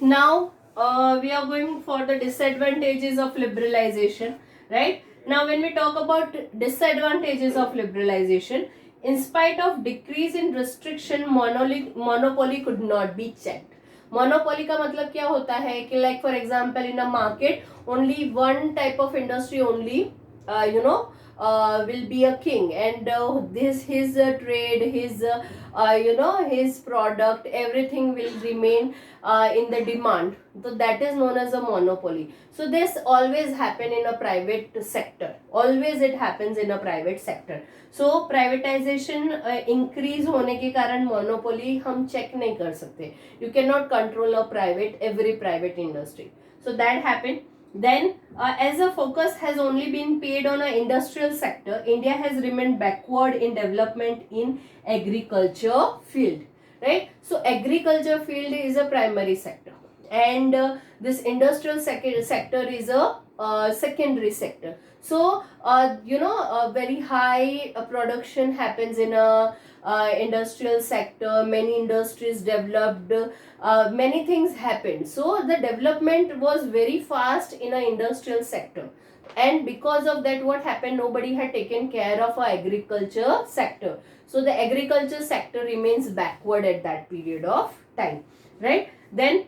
Now we are going for the disadvantages of liberalization, right? Now when we talk about disadvantages of liberalization, in spite of decrease in restriction, monopoly could not be checked. Monopoly का मतलब क्या होता है कि like for example in a market only one type of industry only will be a king, and this his trade, his his product, everything will remain in the demand. So that is known as a monopoly. So this always happen in a private sector, always it happens in a private sector. So privatization increase होने के कारण monopoly हम check नहीं कर सकते. You cannot control a private, every private industry. So that happened. Then, as a focus has only been paid on an industrial sector, India has remained backward in development in agriculture field, right? So, agriculture field is a primary sector, and this industrial sector is a secondary sector. So, a very high production happens in a industrial sector. Many industries developed, many things happened. So the development was very fast in an industrial sector, and because of that, what happened, nobody had taken care of our agriculture sector. So the agriculture sector remains backward at that period of time, right? Then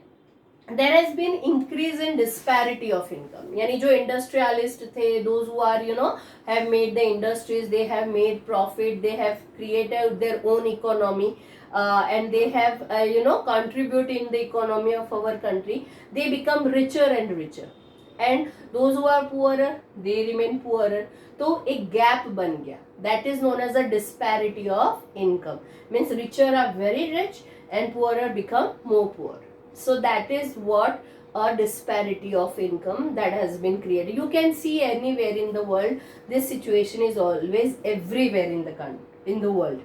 there has been increase in disparity of income. यानी जो industrialist थे, those who are have made the industries, they have made profit, they have created their own economy, and they have contribute in the economy of our country. They become richer and richer, and those who are poorer, they remain poorer. तो एक gap बन गया. That is known as a disparity of income. Means richer are very rich and poorer become more poor. So that is what a disparity of income that has been created. You can see anywhere in the world, this situation is always everywhere in the world.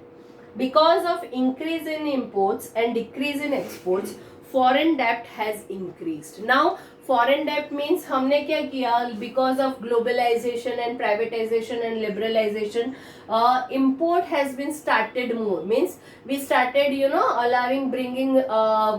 Because of increase in imports and decrease in exports, foreign debt has increased. Now foreign debt means हमने क्या किया, because of globalization and privatization and liberalization, import has been started more. Means we started allowing bringing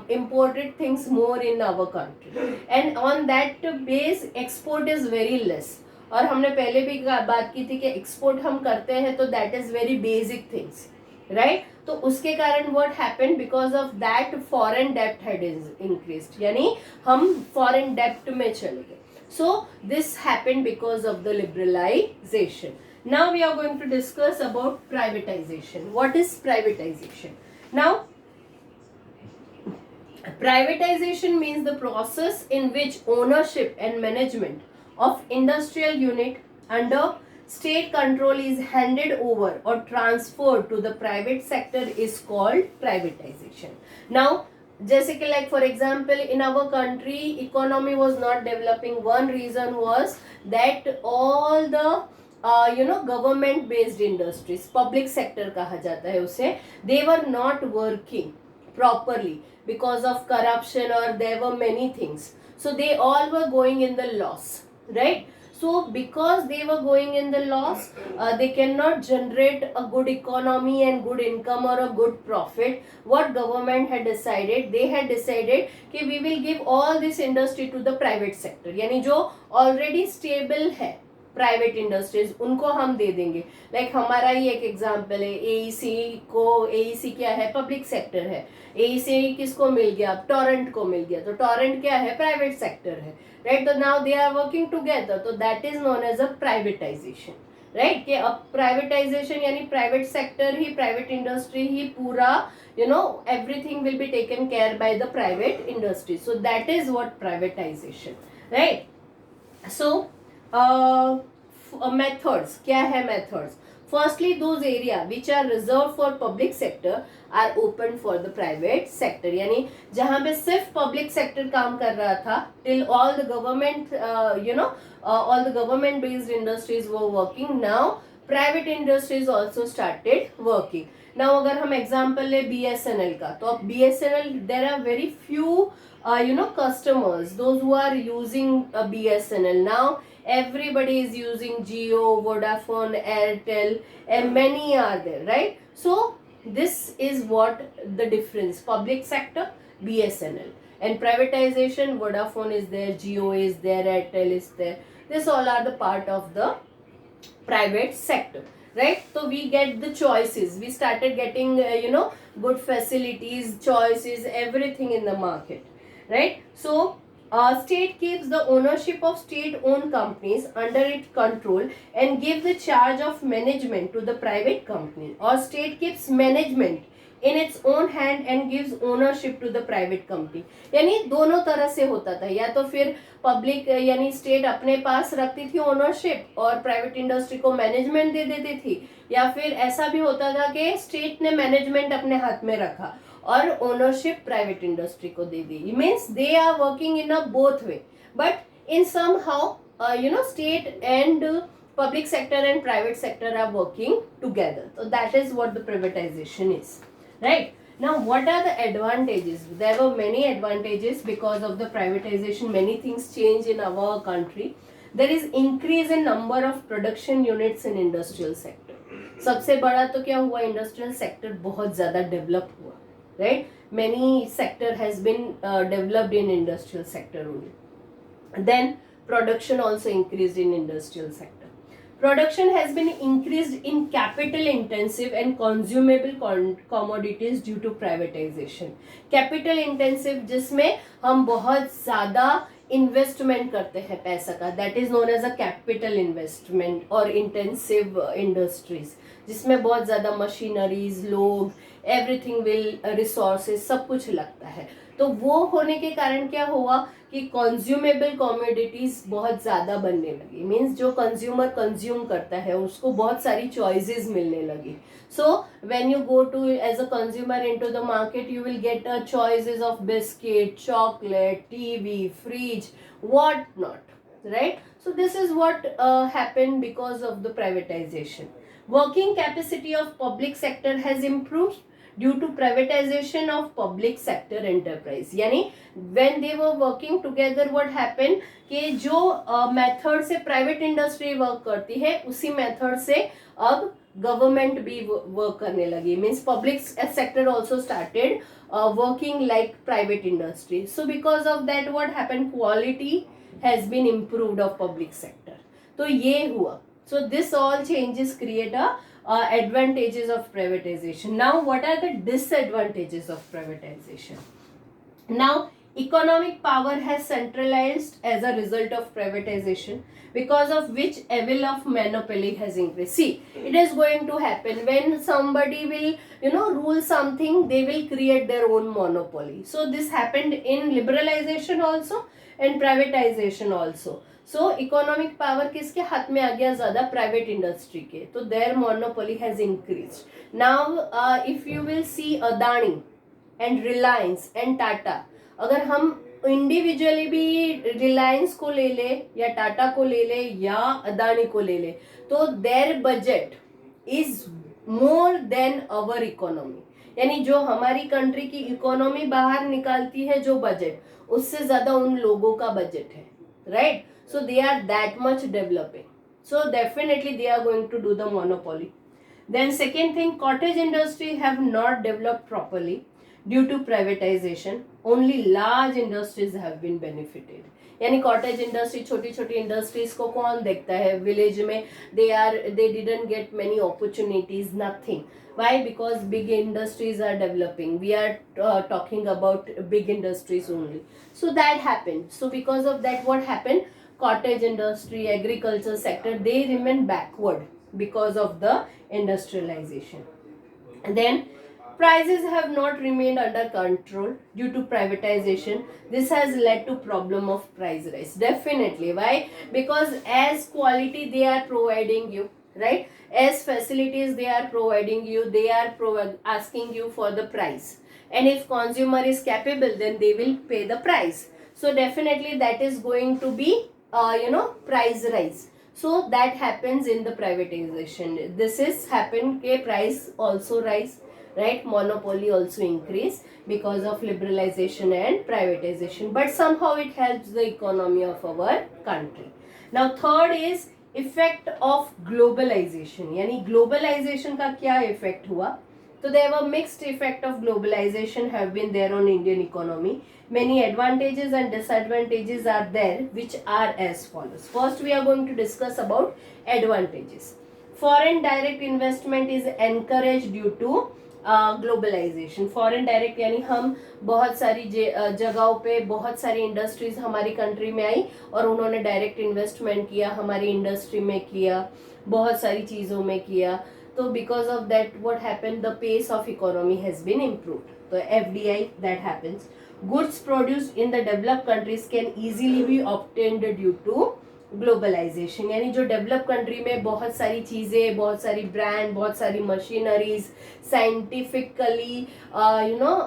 imported things more in our country, and on that base export is very less. और हमने पहले भी बात की थी कि export हम करते हैं तो that is very basic things, right? तो उसके कारण what happened, because of that foreign डेप्ट हैड इंक्रीज्ड, यानी हम फॉरेन डेप्ट में चले गए. So this happened because of the liberalisation. Now we are going to discuss about privatization. What is privatization? Now, privatization means the process in which ownership and management of industrial unit under state control is handed over or transferred to the private sector is called privatization. Now, जैसे कि like for example in our country economy was not developing. One reason was that all the government based industries, public sector कहा जाता है उसे, they were not working properly because of corruption, or there were many things. So they all were going in the loss, right? So because they were going in the loss, they cannot generate a good economy and good income or a good profit. What government had decided, they had decided कि we will give all this industry to the private sector. यानी जो already stable है private industries, उनको हम दे देंगे. Like हमारा ही एक example है, एईसी को, एईसी क्या है, पब्लिक सेक्टर है. एईसी किसको मिल गया, टोरेंट को मिल गया. तो टोरेंट क्या है, प्राइवेट सेक्टर है, राइट? तो now they are working together, तो that is known as a privatization, right? कि अब प्राइवेटाइजेशन यानी प्राइवेट सेक्टर ही, प्राइवेट इंडस्ट्री ही पूरा everything will be taken care by the private industry. So that is what privatization, right? So methods, क्या है methods? Firstly, those area which are reserved for public sector are open for the private sector. यानी जहाँ पे सिर्फ public sector काम कर रहा था, till all the government all the government based industries were working, now private industries also started working. Now अगर हम example ले BSNL का, तो अब BSNL there are very few customers, those who are using BSNL. Now everybody is using Jio, Vodafone, Airtel, and many are there, right? So this is what the difference, public sector, BSNL, And privatization, Vodafone is there, Jio is there, Airtel is there. This all are the part of the private sector, right? So we get the choices, we started getting good facilities, choices, everything in the market, right? So state keeps the ownership of state owned companies under its control and give the charge of management to the private company, or state keeps management in its own hand and gives ownership to the private company. यानी दोनों तरह से होता था, या तो फिर public यानी स्टेट अपने पास रखती थी ओनरशिप और प्राइवेट इंडस्ट्री को मैनेजमेंट दे देती थी, या फिर ऐसा भी होता था कि स्टेट ने मैनेजमेंट अपने हाथ में रखा और ओनरशिप प्राइवेट इंडस्ट्री को दे दी. Means they are working in a both way, but in somehow state and public sector and private sector are working together. So that is what the privatization is, right? Now what are the advantages? There were many advantages because of the privatization. Many things change in our country. There is increase in number of production units in industrial sector. सबसे बड़ा तो क्या हुआ, industrial sector बहुत ज़्यादा develop हुआ, right? Many sector has been developed in industrial sector only. Then production also increased in industrial sector. Production has been increased in capital intensive and consumable commodities due to privatization. Capital intensive जिसमें हम बहुत ज़्यादा investment करते हैं पैसा का, that is known as a capital investment, और intensive industries जिसमें बहुत ज़्यादा मशीनरीज, लोग, एवरीथिंग विल, रिसोर्सेज, सब कुछ लगता है. तो वो होने के कारण क्या हुआ कि कंज्यूमेबल कमोडिटीज बहुत ज़्यादा बनने लगी. मीन्स जो कंज्यूमर कंज्यूम करता है उसको बहुत सारी चॉइसेस मिलने लगी. So when you go to as a consumer into the market, you will get choices of biscuit, chocolate, TV, fridge, what not, right? So this is what happened because of the privatization. Working capacity of public sector has improved due to privatization of public sector enterprise. यानी when they were working together, what happened कि जो method से private industry work करती है उसी method से अब government भी वर्क करने लगी. Means public sector also started working like private industry. So because of that what happened, quality has been improved of public sector. तो ये हुआ. So this all changes create a advantages of privatization. Now what are the disadvantages of privatization? Now economic power has centralized as a result of privatization, because of which evil of monopoly has increased. See, it is going to happen when somebody will rule something, they will create their own monopoly. So this happened in liberalization also and privatization also. So economic power किसके हाथ में आ गया ज़्यादा, private industry के. तो there monopoly has increase. Now if you will see Adani and Reliance and Tata, अगर हम individually भी रिलायंस को ले ले या टाटा को ले ले या अदानी को ले ले, तो their budget is more than our economy. यानी जो हमारी कंट्री की इकोनॉमी बाहर निकालती है जो बजट, उससे ज़्यादा उन लोगों का बजट है, right? So they are that much developing. So definitely they are going to do the monopoly. Then second thing, cottage industry have not developed properly due to privatization. Only large industries have been benefited. यानी cottage industry, छोटी छोटी industries को कौन देखता है village में? they didn't get many opportunities, nothing. Why? Because big industries are developing. We are talking about big industries only. So that happened. So because of that, what happened? Cottage industry, agriculture sector, they remain backward because of the industrialization. And then prices have not remained under control due to privatization. This has led to problem of price rise. Definitely. Why? Because as quality they are providing you, right? As facilities they are providing you, they are asking you for the price. And if consumer is capable, then they will pay the price. So definitely that is going to be price rise. So that happens in the privatization. This is happen ke price also rise, right? Monopoly also increase because of liberalization and privatization, but somehow it helps the economy of our country. Now third is effect of globalization. यानी globalization का क्या effect हुआ? So there were mixed effect of globalization have been there on Indian economy. Many advantages and disadvantages are there, which are as follows. First, we are going to discuss about advantages. Foreign direct investment is encouraged due to globalisation. Foreign direct यानी हम बहुत सारी जगहों पे बहुत सारी industries हमारी country में आई और उन्होंने डायरेक्ट इन्वेस्टमेंट किया, हमारी इंडस्ट्री में किया, बहुत सारी चीज़ों में किया. तो because of that what happen, the pace of economy has been improved. तो FDI that happens. Goods produced in the developed countries can easily be obtained due to globalization. यानी जो डेवलप कंट्री में बहुत सारी चीज़ें, बहुत सारी ब्रांड, बहुत सारी machineries, scientifically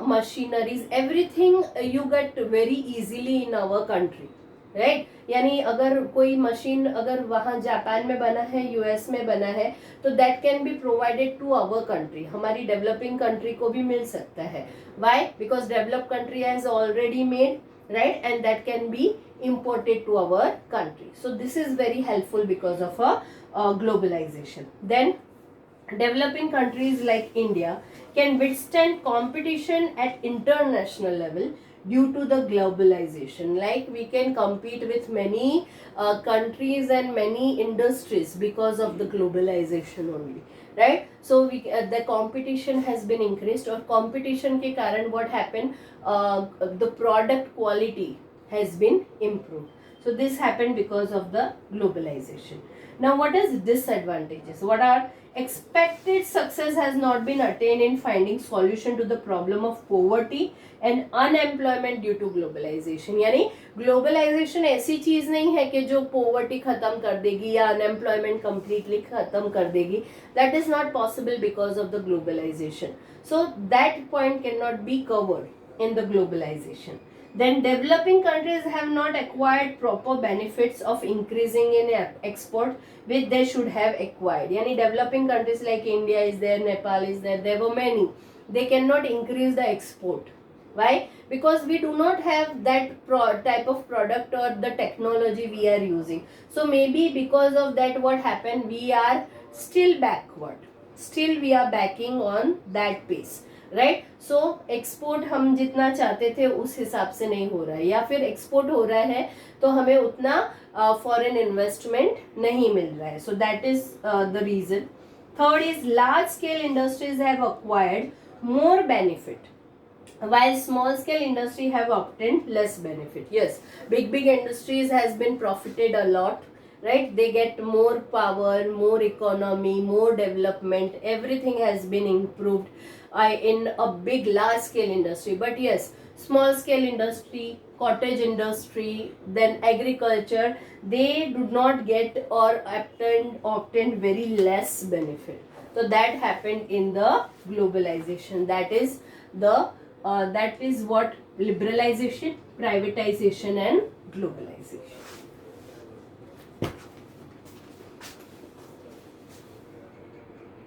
machineries, everything you get very easily in our country, right. यानी अगर कोई मशीन अगर वहाँ जापान में बना है, यूएस में बना है, तो that can be provided to our country, हमारी डेवलपिंग कंट्री को भी मिल सकता है. Why? Because develop country has already made, right, and that can be imported to our country. So this is very helpful because of a globalization. Then developing countries like India can withstand competition at international level due to the globalization. Like we can compete with many countries and many industries because of the globalization only, right. So we the competition has been increased, और competition के कारण what happened, the product quality has been improved. So this happened because of the globalization. Now what is disadvantages? What are expected success has not been attained in finding solution to the problem of poverty and unemployment due to globalization. यानी globalization ऐसी चीज नहीं है कि जो poverty खत्म कर देगी या unemployment completely खत्म कर देगी. That is not possible because of the globalization. So that point cannot be covered in the globalization. Then developing countries have not acquired proper benefits of increasing in export which they should have acquired. Yani developing countries like India is there, Nepal is there, there were many. They cannot increase the export. Why? Because we do not have that type of product or the technology we are using. So maybe because of that what happened, we are still backward. Still we are backing on that pace. Right. So export हम जितना चाहते थे उस हिसाब से नहीं हो रहा है, या फिर एक्सपोर्ट हो रहा है तो हमें उतना फॉरेन इन्वेस्टमेंट नहीं मिल रहा है. So that is the reason. Third is large scale industries have acquired more benefit while small scale industry have obtained less benefit. Yes, big industries has been profited a lot, right. They get more power, more economy, more development, everything has been improved in a big large scale industry. But yes, small scale industry, cottage industry, then agriculture, they do not get or obtained very less benefit. So that happened in the globalization. That is what liberalization, privatization and globalization.